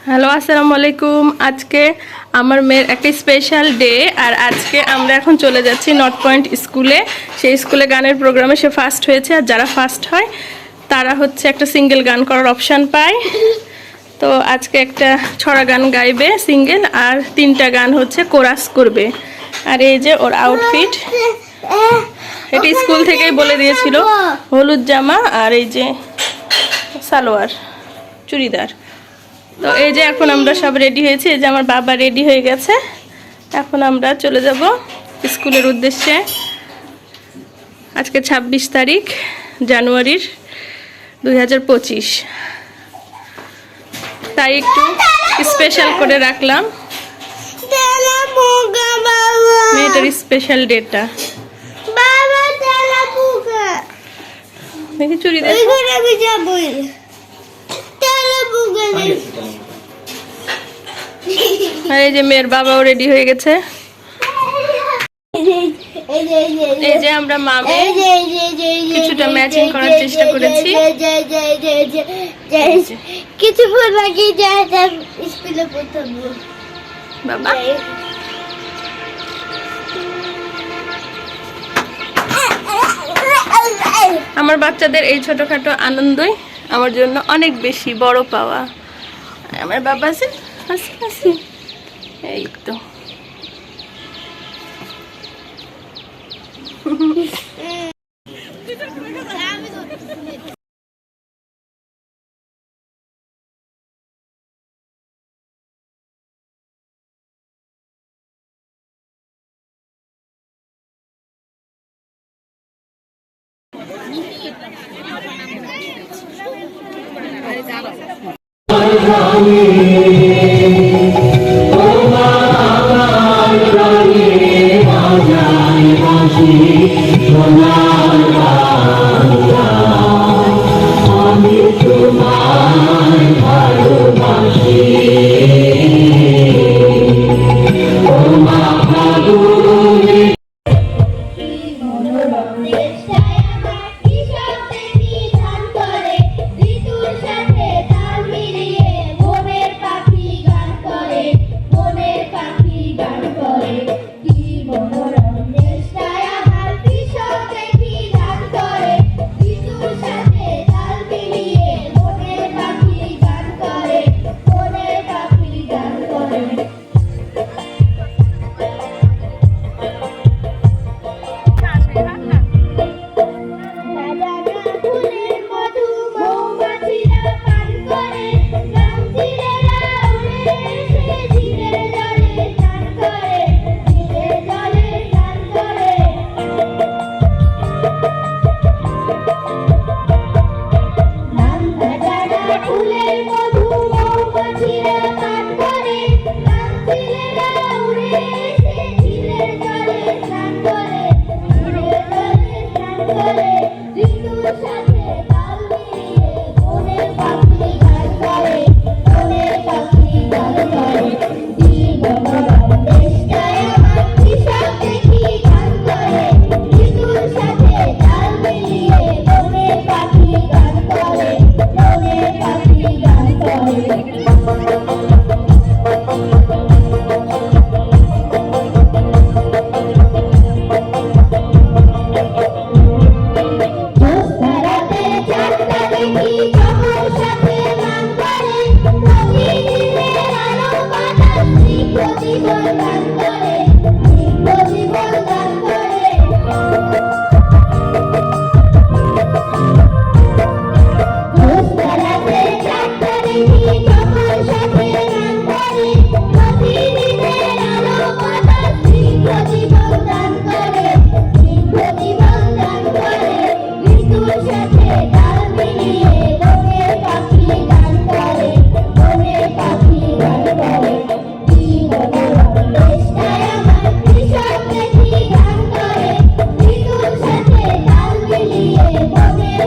Hello, আসসালামু আলাইকুম। আজকে আমার মেয়ের একটা স্পেশাল ডে, আর আজকে আমরা এখন চলে যাচ্ছি নর্থ পয়েন্ট স্কুলে। সেই স্কুলে গানের প্রোগ্রামে সে ফার্স্ট হয়েছে, আর যারা ফার্স্ট হয় তারা হচ্ছে একটা সিঙ্গেল গান করার অপশান পায়। তো আজকে একটা ছড়া গান গাইবে সিঙ্গেল, আর 3টা গান হচ্ছে কোরাস করবে। আর এই যে ওর আউটফিট, এটা স্কুল থেকেই বলে দিয়েছিল, হলুদ জামা আর এই যে সালোয়ার চুড়িদার। তো এই যে এখন আমরা সব রেডি হয়েছি, এই যে আমার বাবা রেডি হয়ে গেছে। এখন আমরা চলে যাব স্কুলের উদ্দেশ্যে। আজকে 26 তারিখ জানুয়ারির 2025, তাই একটু স্পেশাল করে রাখলাম মেয়েটার স্পেশাল ডেটা। দেখি চুরি দেখো। আর এই যে মেয়ের বাবাও রেডি হয়ে গেছে। এই যে আমরা মামে কিছুটা ম্যাচিং করার চেষ্টা করেছি। কিছু বাকি স্কুলে পড়তাম বাবা আমার বাচ্চাদের এই ছোটখাটো আনন্দই আমার জন্য অনেক বেশি বড় পাওয়া। আমার বাবা আছে হাসি হাসি, এই তো।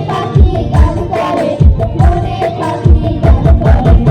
পাখি গান করে, মনে পাখি গান করে।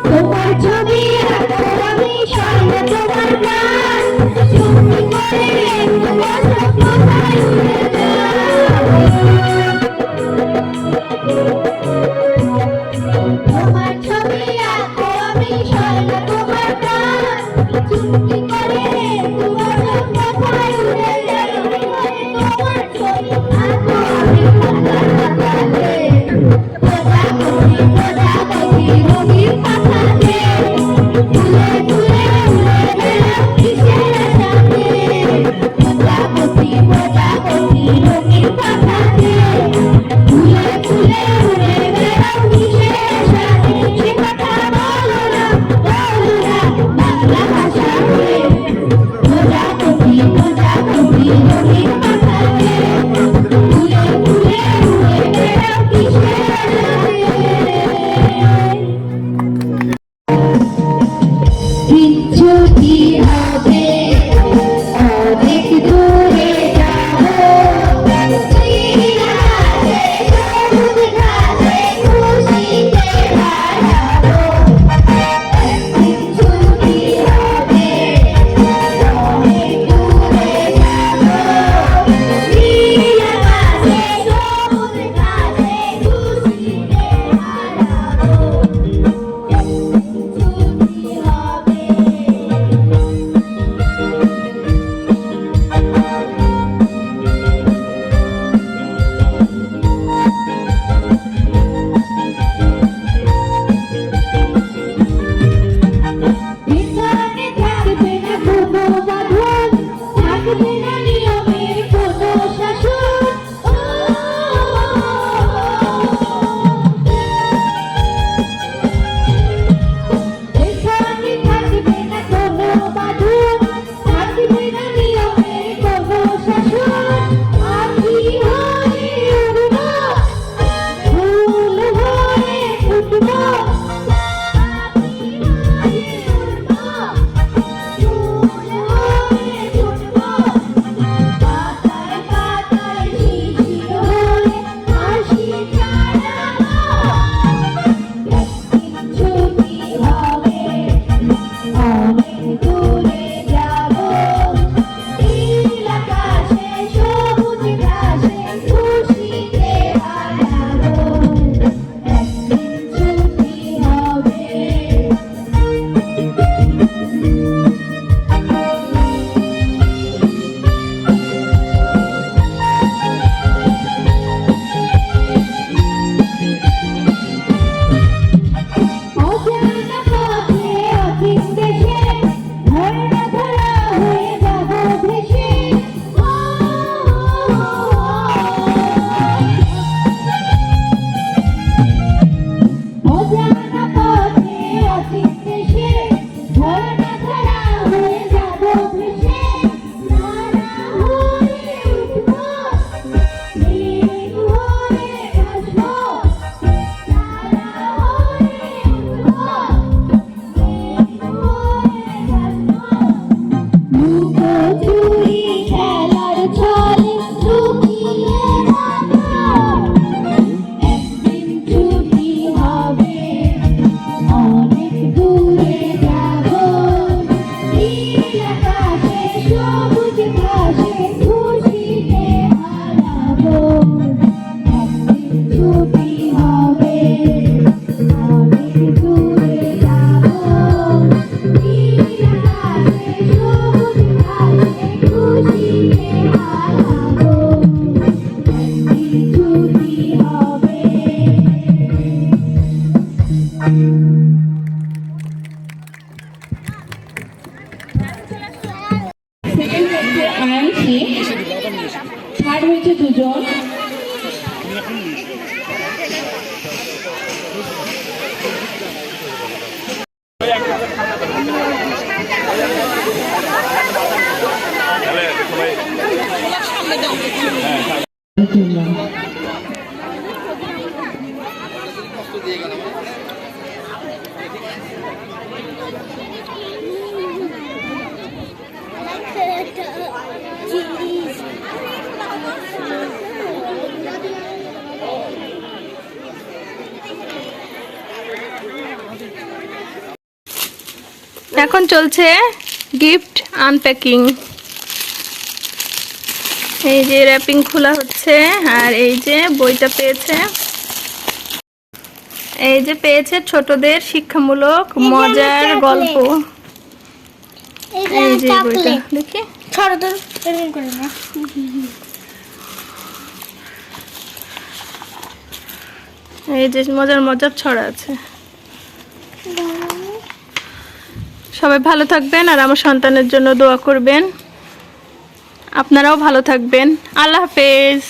তোমার ছবি আঁকো আমি স্বর্ণ তোমার প্রাণ তুমি করে তোমার কোথায় উড়ে তোমার ছবি আঁকো আমি স্বর্ণ তোমার প্রাণ তুমি করে তোমার কোথায় উড়ে তোমার ছবি আঁকো আমি রঙিন পাখাতে ফুলে ফুলে উড়ে বেড়াও কিসের আশাতে প্রজাপতি রঙিন পাখাতে ফুলে ফুলে উড়ে বেড়াও কিসের আশাতে সে কথা বলো না বাংলা ভাষাতে প্রজাপতি রঙিন পাখাতে ফুলে ফুলে উড়ে বেড়াও কিসের আশাতে কিচ্ছু কি হবে অনেক দূরে যাবো নীলাচে সবুজ ঘাসে খুশিতে হারাবো কিচ্ছু কি হবে অনেক দূরে যাবো নীলাচে সবুজ ঘাসে খুশিতে হারাবো এখানে থাকবে না কোনো বাঁধন থাকবে না নিয়মের কোনো শাসন এখানে থাকবে না কোনো বাঁধন থাকবে না নিয়মের কোনো শাসন পাখি হয়ে উড়বো ফুল হয়ে ফুটবো পাতায় পাতায় শিশির হয়ে হাসি ছাড়াবো ছুটি হবে অনেক দূরে যাবো নীল আকাশে সবুজ ঘাসে খুশিতে হারাবো একদিন ছুটি হবে অজানা পথে অচিন দেশে ধরা ধরা হয়ে যাব ভেসে অজানা পথে অচিন দেশে ধরা ধরা হয়ে যাব ভেসে নানা হয়ে উঠবো মেঘ হয়ে ভাসবো লুকোচুরি খেলার ছলে লুকিয়ে একদিন ছুটি হবে অনেক দূরে যাবো নীল আকাশে সবুজ ঘাসে খুশিতে হারাবো একদিন ছুটি হবে অনেক দূরে যাবো নীল আকাশে সবুজ ঘাসে খুশিতে হারাবো একদিন ছুটি হবে সেকেন্ড হচ্ছে আয়ানসি, থার্ড হয়েছে দুজন। জিনিস এখন চলছে গিফট আনপ্যাকিং। এই যে র্যাপিং খোলা হচ্ছে, আর এই যে বইটা পেয়েছে, এই যে পেয়েছে ছোটদের শিক্ষামূলক মজার গল্প। এই যে বইটা দেখি, ছড়া তো এরকম করে না। এই যে মজার মজার ছড়া আছে। সবাই ভালো থাকবেন আর আমার সন্তানের জন্য দোয়া করবেন। আপনারাও ভালো থাকবেন। আল্লাহ হাফেজ।